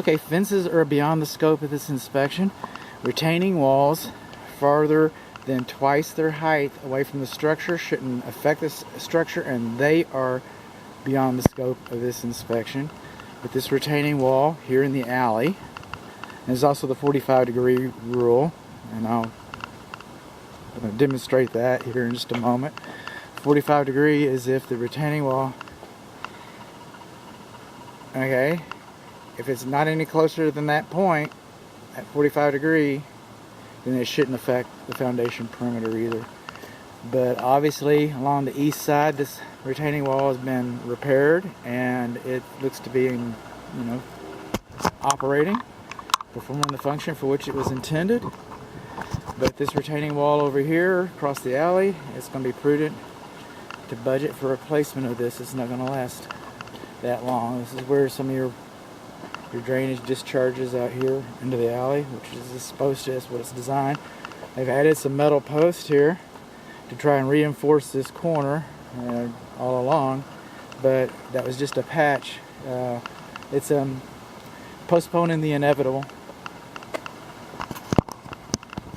Okay, fences are beyond the scope of this inspection. Retaining walls farther than twice their height away from the structure shouldn't affect this structure, and they are beyond the scope of this inspection. But this retaining wall here in the alley, and there's also the 45-degree rule, and I'm going to demonstrate that here in just a moment. 45 degree is if the retaining wall, okay, if it's not any closer than that point at 45 degree, then it shouldn't affect the foundation perimeter either. But obviously along the east side, this retaining wall has been repaired and it looks to be, operating, performing the function for which it was intended. But this retaining wall over here across the alley, it's going to be prudent to budget for replacement of this. It's not going to last that long. This is where some of your drainage discharges out here into the alley, which is supposed to, that's what it's designed. They've added some metal posts here to try and reinforce this corner all along, but that was just a patch. It's postponing the inevitable.